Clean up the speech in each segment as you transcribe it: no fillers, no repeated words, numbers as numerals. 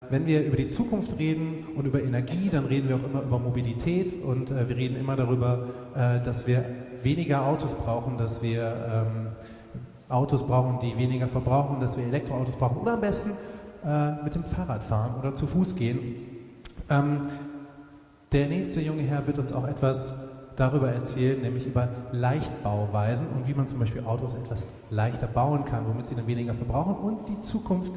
Wenn wir über die Zukunft reden und über Energie, dann reden wir auch immer über Mobilität und wir reden immer darüber, dass wir weniger Autos brauchen, dass wir Autos brauchen, die weniger verbrauchen, dass wir Elektroautos brauchen oder am besten mit dem Fahrrad fahren oder zu Fuß gehen. Der nächste junge Herr wird uns auch etwas darüber erzählen, nämlich über Leichtbauweisen und wie man zum Beispiel Autos etwas leichter bauen kann, womit sie dann weniger verbrauchen und die Zukunft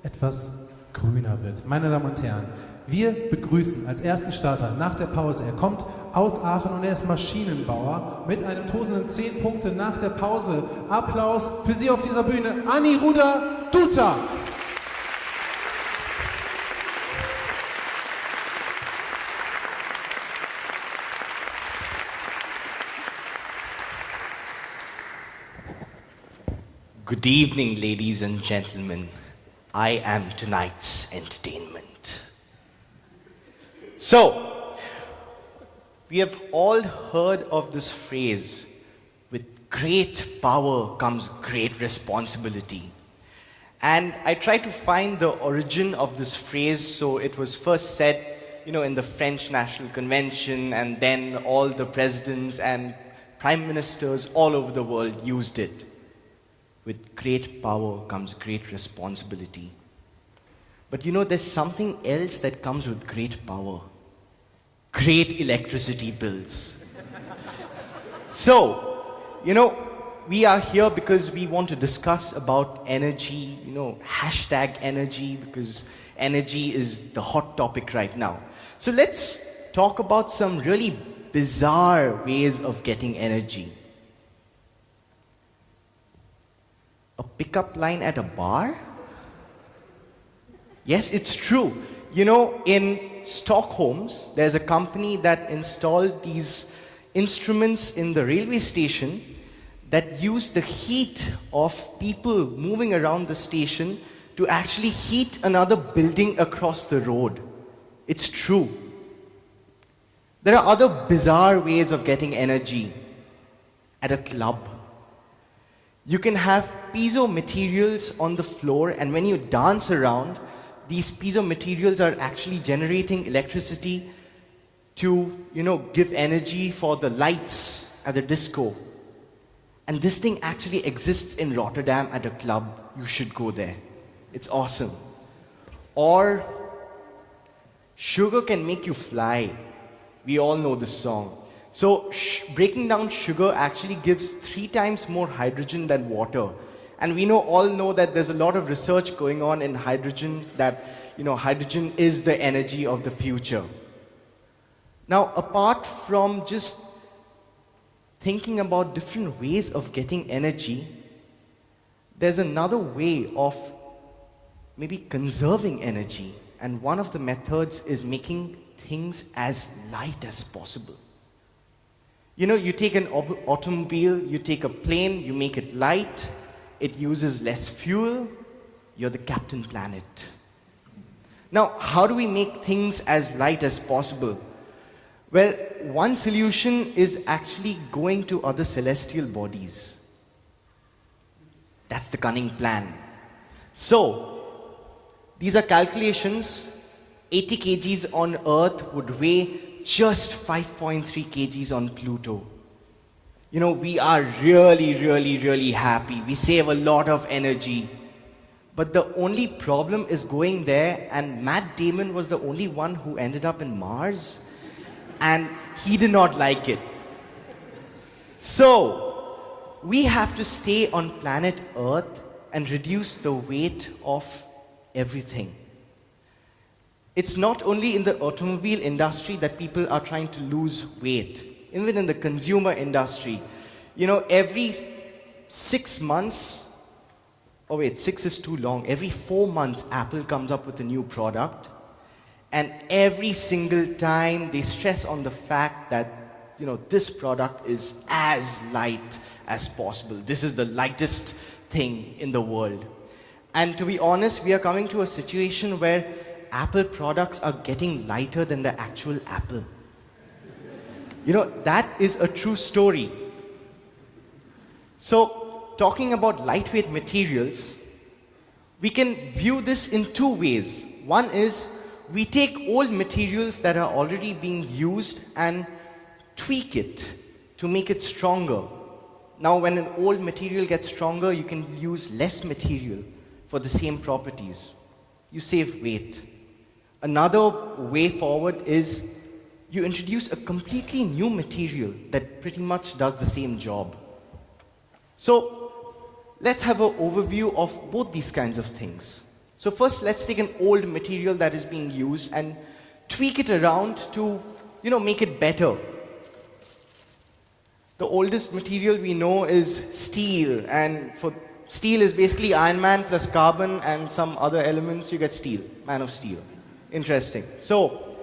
etwas grüner wird. Meine Damen und Herren, wir begrüßen als ersten Starter nach der Pause, er kommt aus Aachen und er ist Maschinenbauer mit einem tosenden 10 Punkte nach der Pause. Applaus für Sie auf dieser Bühne, Aniruddha Dutta. Good evening, ladies and gentlemen. I am tonight's entertainment. So, we have all heard of this phrase, with great power comes great responsibility. And I tried to find the origin of this phrase, so it was first said, in the French National Convention, and then all the presidents and prime ministers all over the world used it. With great power comes great responsibility. But there's something else that comes with great power. Great electricity bills. So, we are here because we want to discuss about energy, hashtag energy, because energy is the hot topic right now. So let's talk about some really bizarre ways of getting energy. A pickup line at a bar? Yes, it's true. In Stockholm, there's a company that installed these instruments in the railway station that use the heat of people moving around the station to actually heat another building across the road. It's true. There are other bizarre ways of getting energy at a club. You can have piezo materials on the floor, and when you dance around, these piezo materials are actually generating electricity to, give energy for the lights at the disco. And this thing actually exists in Rotterdam at a club. You should go there. It's awesome. Or, sugar can make you fly. We all know this song. So breaking down sugar actually gives 3 times more hydrogen than water. And we all know that there's a lot of research going on in hydrogen, that hydrogen is the energy of the future. Now, apart from just thinking about different ways of getting energy, there's another way of maybe conserving energy. And one of the methods is making things as light as possible. You take an automobile, you take a plane, you make it light, it uses less fuel, you're the Captain Planet. Now, how do we make things as light as possible? Well, one solution is actually going to other celestial bodies. That's the cunning plan. So, these are calculations. 80 kgs on Earth would weigh just 5.3 kgs on Pluto. We are really, really, really happy. We save a lot of energy. But the only problem is going there, and Matt Damon was the only one who ended up in Mars, and he did not like it. So, we have to stay on planet Earth and reduce the weight of everything. It's not only in the automobile industry that people are trying to lose weight. Even in the consumer industry. Every 6 months, 6 is too long. Every 4 months, Apple comes up with a new product. And every single time, they stress on the fact that, this product is as light as possible. This is the lightest thing in the world. And to be honest, we are coming to a situation where Apple products are getting lighter than the actual apple. That is a true story. So, talking about lightweight materials, we can view this in 2 ways. One is we take old materials that are already being used and tweak it to make it stronger. Now, when an old material gets stronger, you can use less material for the same properties. You save weight. Another way forward is you introduce a completely new material that pretty much does the same job. So, let's have an overview of both these kinds of things. So first, let's take an old material that is being used and tweak it around to, make it better. The oldest material we know is steel, and for steel is basically Iron Man plus carbon and some other elements, you get steel, man of steel. Interesting. So,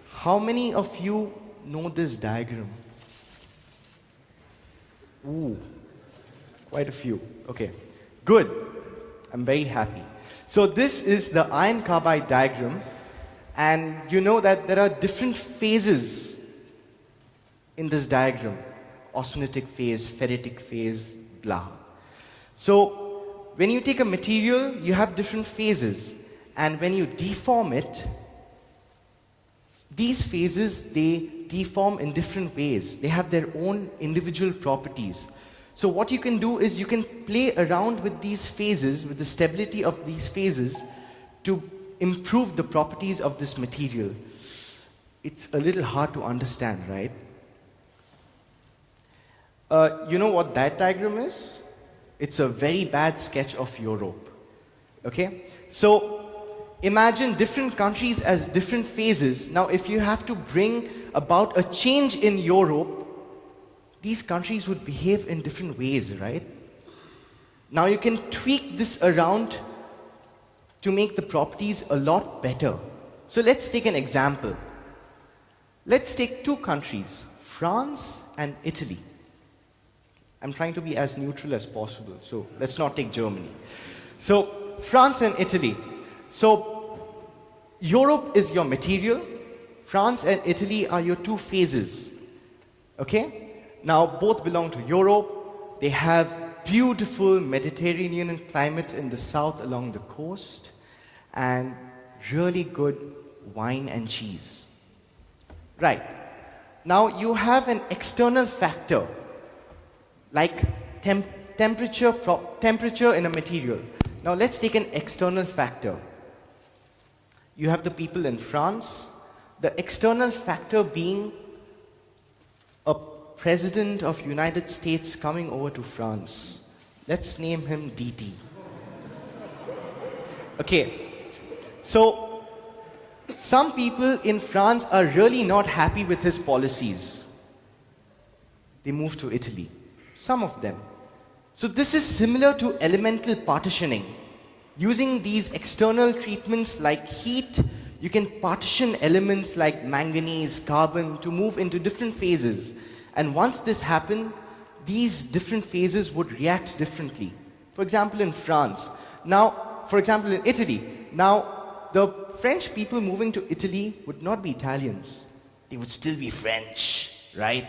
how many of you know this diagram? Ooh, quite a few. Okay, good. I'm very happy. So this is the iron carbide diagram, and you know that there are different phases in this diagram. Austenitic phase, ferritic phase, blah. So when you take a material, you have different phases, and when you deform it, these phases, they deform in different ways. They have their own individual properties. So what you can do is you can play around with these phases, with the stability of these phases, to improve the properties of this material. It's a little hard to understand, right? You know what that diagram is? It's a very bad sketch of Europe. Okay? So imagine different countries as different phases. Now, if you have to bring about a change in Europe, these countries would behave in different ways, right? Now you can tweak this around to make the properties a lot better. So let's take an example. Let's take two countries, France and Italy. I'm trying to be as neutral as possible, so let's not take Germany. So France and Italy. So Europe is your material, France and Italy are your two phases. Okay? Now, both belong to Europe. They have beautiful Mediterranean climate in the south along the coast, and really good wine and cheese. Right. Now, you have an external factor, like temperature in a material. Now, let's take an external factor. You have the people in France, the external factor being a President of United States coming over to France. Let's name him DT. Okay, so some people in France are really not happy with his policies. They move to Italy, some of them. So this is similar to elemental partitioning. Using these external treatments like heat, you can partition elements like manganese, carbon to move into different phases. And once this happened, these different phases would react differently. For example, in France. Now, for example, in Italy. Now, the French people moving to Italy would not be Italians. They would still be French, right?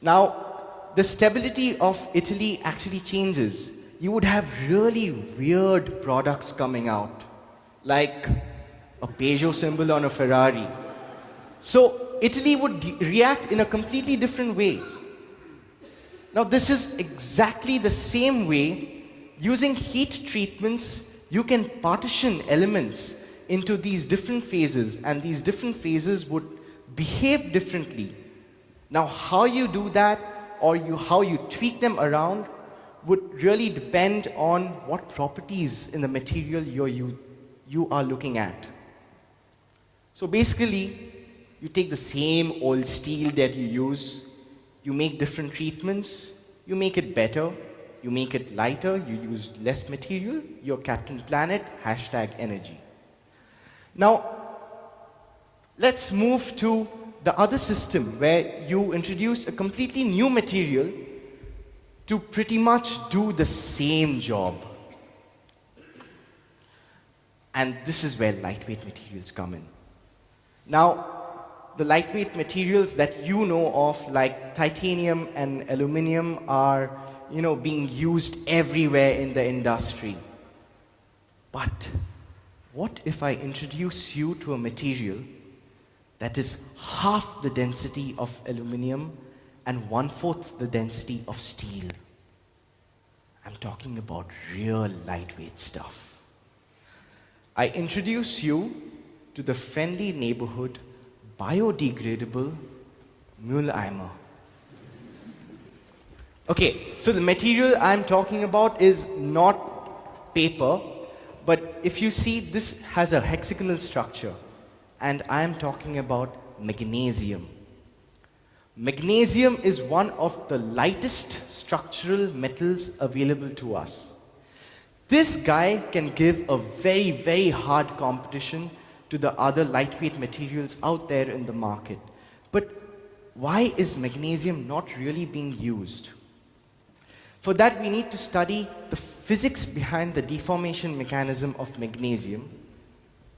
Now, the stability of Italy actually changes. You would have really weird products coming out, like a Peugeot symbol on a Ferrari. So, Italy would react in a completely different way. Now, this is exactly the same way. Using heat treatments, you can partition elements into these different phases, and these different phases would behave differently. Now, how you do that, or how you tweak them around, would really depend on what properties in the material you are looking at. So basically, you take the same old steel that you use, you make different treatments, you make it better, you make it lighter, you use less material, you're Captain Planet, #energy. Now, let's move to the other system where you introduce a completely new material to pretty much do the same job. And this is where lightweight materials come in. Now, the lightweight materials that you know of, like titanium and aluminum, are, being used everywhere in the industry. But what if I introduce you to a material that is half the density of aluminum and 1/4 the density of steel? I'm talking about real lightweight stuff. I introduce you to the friendly neighborhood biodegradable Mülleimer. Okay, so the material I'm talking about is not paper, but if you see, this has a hexagonal structure, and I'm talking about magnesium. Magnesium is one of the lightest structural metals available to us. This guy can give a very, very hard competition to the other lightweight materials out there in the market. But why is magnesium not really being used? For that, we need to study the physics behind the deformation mechanism of magnesium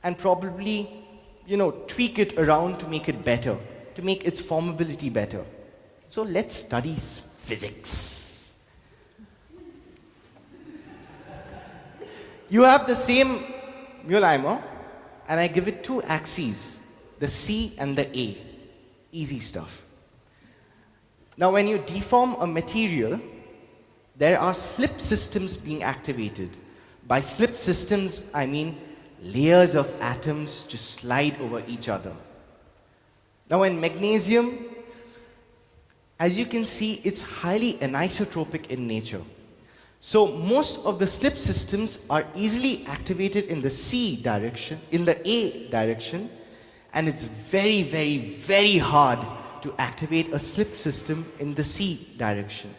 and probably, tweak it around to make it better, to make its formability better. So let's study physics. You have the same Mülleimer, and I give it two axes, the C and the A. Easy stuff. Now, when you deform a material, there are slip systems being activated. By slip systems, I mean layers of atoms just slide over each other. Now, in magnesium, as you can see, it's highly anisotropic in nature. So most of the slip systems are easily activated in the C direction, in the A direction, and it's very, very, very hard to activate a slip system in the C direction.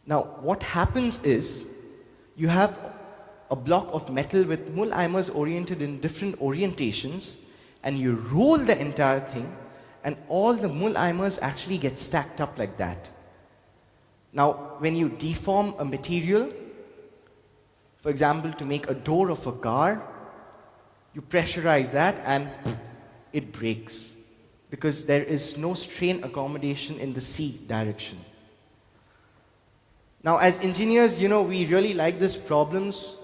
Now, what happens is, you have a block of metal with Mülleimers oriented in different orientations, and you roll the entire thing, and all the Mülleimers actually get stacked up like that. Now, when you deform a material, for example, to make a door of a car, you pressurize that and it breaks because there is no strain accommodation in the C direction. Now, as engineers, we really like these problems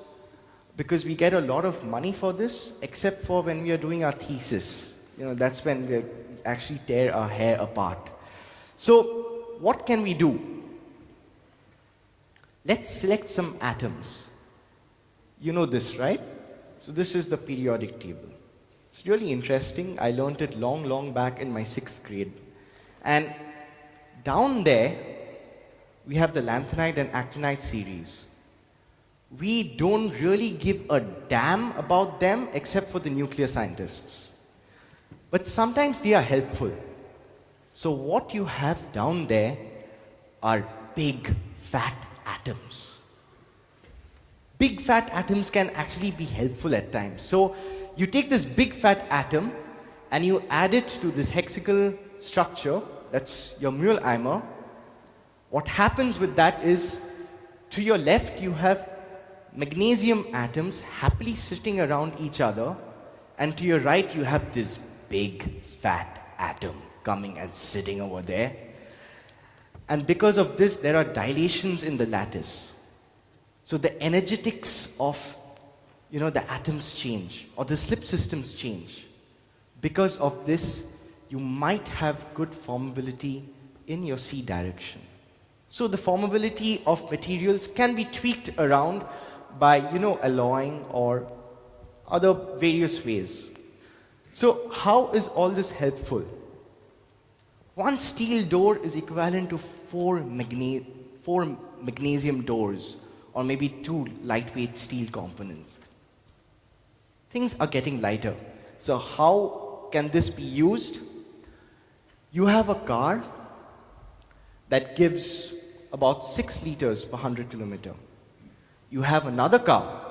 because we get a lot of money for this, except for when we are doing our thesis. That's when we actually tear our hair apart. So, what can we do? Let's select some atoms. You know this, right? So this is the periodic table. It's really interesting. I learned it long, long back in my 6th grade. And down there, we have the lanthanide and actinide series. We don't really give a damn about them except for the nuclear scientists. But sometimes they are helpful. So what you have down there are big, fat atoms. Big fat atoms can actually be helpful at times. So you take this big fat atom and you add it to this hexagonal structure, that's your Mülleimer. What happens with that is, to your left you have magnesium atoms happily sitting around each other, and to your right you have this big fat atom coming and sitting over there. And because of this, there are dilations in the lattice. So the energetics of, the atoms change, or the slip systems change. Because of this, you might have good formability in your C direction. So the formability of materials can be tweaked around by, alloying or other various ways. So how is all this helpful? One steel door is equivalent to four magnesium doors, or maybe 2 lightweight steel components. Things are getting lighter. So how can this be used? You have a car that gives about 6 liters per 100 kilometer. You have another car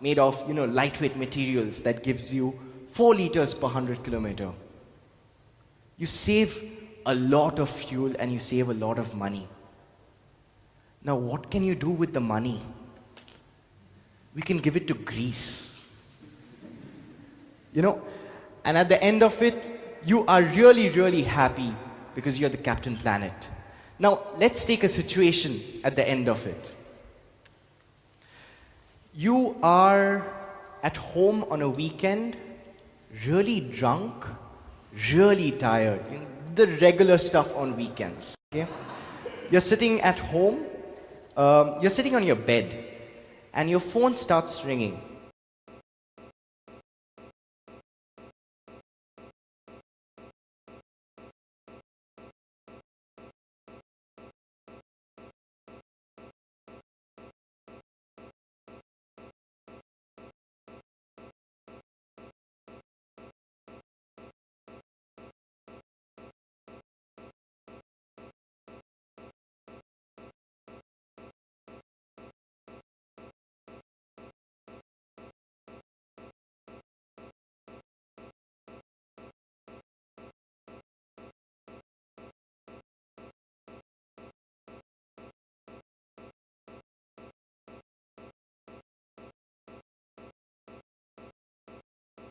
made of lightweight materials that gives you 4 liters per 100 kilometer. You save a lot of fuel and you save a lot of money. Now, what can you do with the money? We can give it to Greece. And at the end of it, you are really, really happy because you're the Captain Planet. Now, let's take a situation at the end of it. You are at home on a weekend, really drunk, really tired. You know, the regular stuff on weekends. Okay? You're sitting at home, you're sitting on your bed, and your phone starts ringing.